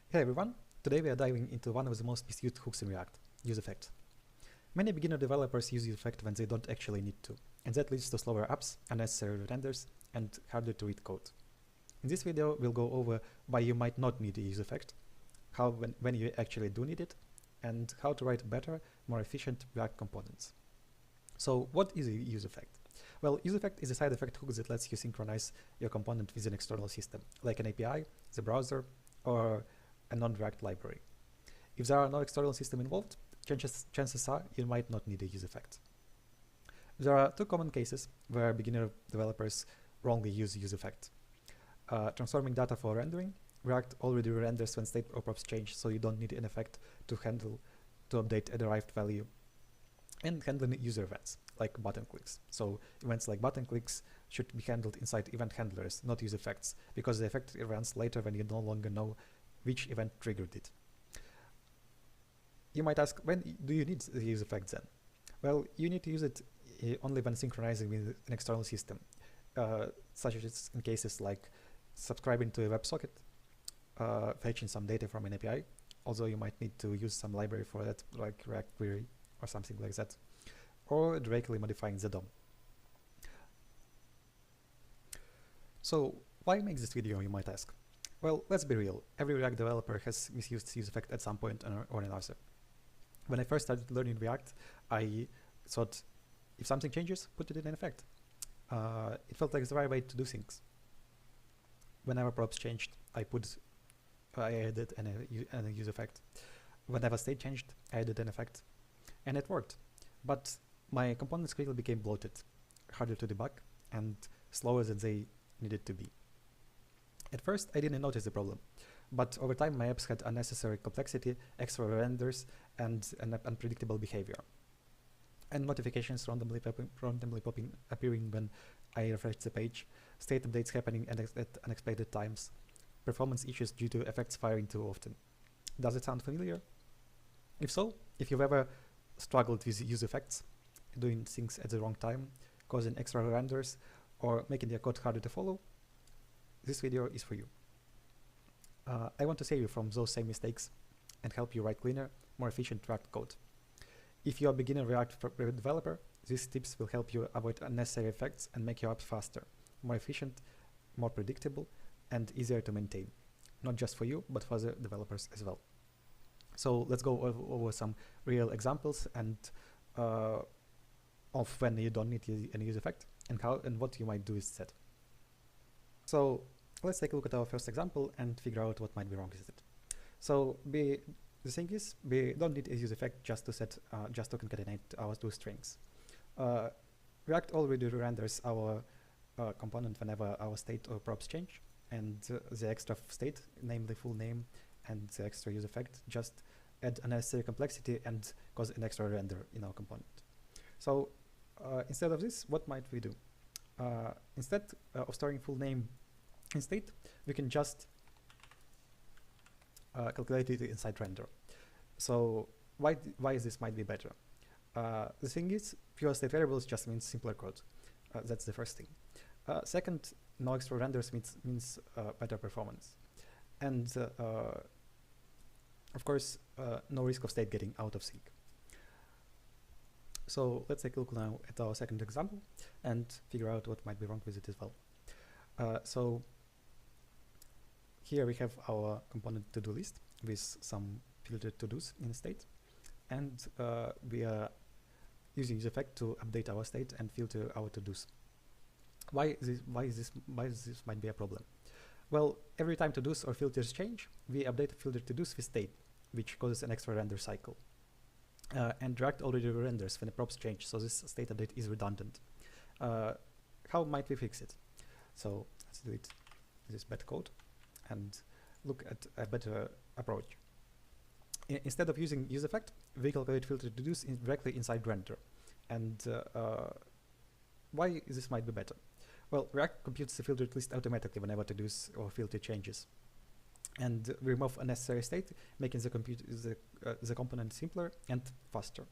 Hey everyone, today we are diving into one of the most misused hooks in React, useEffect. Many beginner developers use useEffect when they don't actually need to, and that leads to slower apps, unnecessary renders, and harder to read code. In this video, we'll go over why you might not need a useEffect, how when you actually do need it, and how to write better, more efficient React components. So what is a useEffect? Well, useEffect is a side effect hook that lets you synchronize your component with an external system, like an API, the browser, or a non-React library. If there are no external system involved, chances are you might not need a useEffect. There are two common cases where beginner developers wrongly use useEffect. Transforming data for rendering. React already renders when state or props change, so you don't need an effect to update a derived value. And handling user events, like button clicks. So events like button clicks should be handled inside event handlers, not use effects, because the effect runs later when you no longer know which event triggered it. You might ask, when do you need the use effect then? Well, you need to use it only when synchronizing with an external system, such as in cases like subscribing to a WebSocket, fetching some data from an API, although you might need to use some library for that, like React Query or something like that, or directly modifying the DOM. So why make this video, you might ask? Well, let's be real, every React developer has misused useEffect at some point or another. When I first started learning React, I thought if something changes, put it in effect. It felt like the right way to do things. Whenever props changed, I added an useEffect. Whenever state changed, I added an effect. And it worked. But my components quickly became bloated, harder to debug, and slower than they needed to be. At first, I didn't notice the problem, but over time my apps had unnecessary complexity, extra renders, and an unpredictable behavior. And notifications randomly appearing when I refresh the page, state updates happening at unexpected times, performance issues due to effects firing too often. Does it sound familiar? If so, if you've ever struggled with useEffects, doing things at the wrong time, causing extra renders, or making your code harder to follow, this video is for you. I want to save you from those same mistakes and help you write cleaner, more efficient React code. If you are a beginner React developer, these tips will help you avoid unnecessary effects and make your apps faster, more efficient, more predictable, and easier to maintain. Not just for you, but for the developers as well. So let's go over some real examples and of when you don't need any useEffect and what you might do instead. So let's take a look at our first example and figure out what might be wrong with it. So the thing is, we don't need a useEffect just to concatenate our two strings. React already renders our component whenever our state or props change, and the extra state, namely full name, and the extra useEffect just add unnecessary complexity and cause an extra render in our component. So instead of this, what might we do? Instead of storing full name in state, we can just calculate it inside render. So why this might be better? The thing is, pure state variables just means simpler code. That's the first thing. Second, no extra renders means better performance. And of course, no risk of state getting out of sync. So let's take a look now at our second example and figure out what might be wrong with it as well. So here we have our component to-do list with some filtered to-dos in state, and we are using useEffect to update our state and filter our to-dos. Why this might be a problem? Well, every time to-dos or filters change, we update filtered to-dos with state, which causes an extra render cycle. And React already renders when the props change, so this state update is redundant. How might we fix it? So let's delete this bad code and look at a better approach. Instead of using useEffect, we calculate filtered to-dos directly inside render. And why this might be better? Well, React computes the filtered list automatically whenever to-dos or filter changes. And we remove unnecessary state, making the component simpler and faster.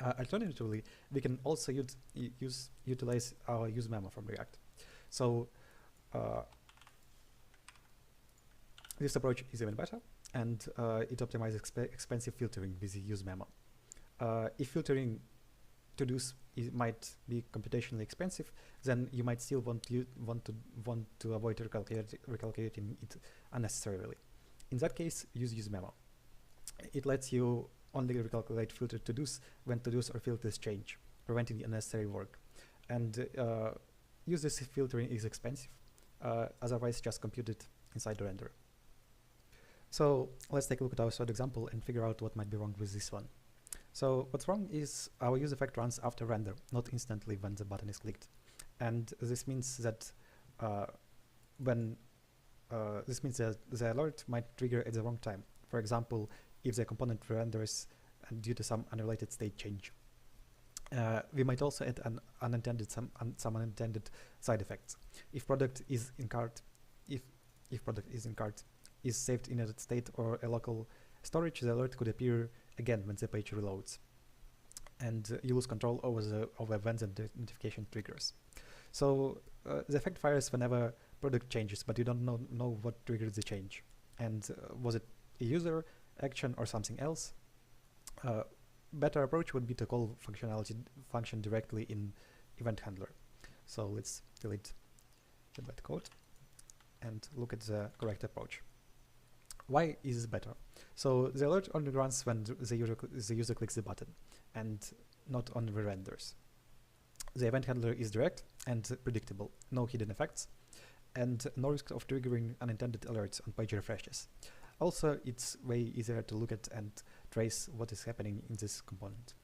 Alternatively, we can also utilize our use memo from React. So This approach is even better, and it optimizes expensive filtering with the use memo. If filtering to-dos might be computationally expensive, then you might still want to avoid recalculating it unnecessarily. In that case, use memo. It lets you only recalculate filtered to-dos when to-dos or filters change, preventing unnecessary work. And use this if filtering is expensive, otherwise just compute it inside the renderer. So let's take a look at our third example and figure out what might be wrong with this one. So what's wrong is our useEffect runs after render, not instantly when the button is clicked. And this means that the alert might trigger at the wrong time. For example, if the component renders due to some unrelated state change. We might also add some unintended side effects. If product is in cart, if product is in cart, is saved in a state or a local storage, the alert could appear again when the page reloads, and you lose control over when the notification triggers. So the effect fires whenever product changes, but you don't know what triggered the change, and was it a user action or something else? Better approach would be to call function directly in event handler. So let's delete the bad code and look at the correct approach. Why is this better? So the alert only runs when the user clicks the button and not on the renders. The event handler is direct and predictable, no hidden effects, and no risk of triggering unintended alerts on page refreshes. Also, it's way easier to look at and trace what is happening in this component.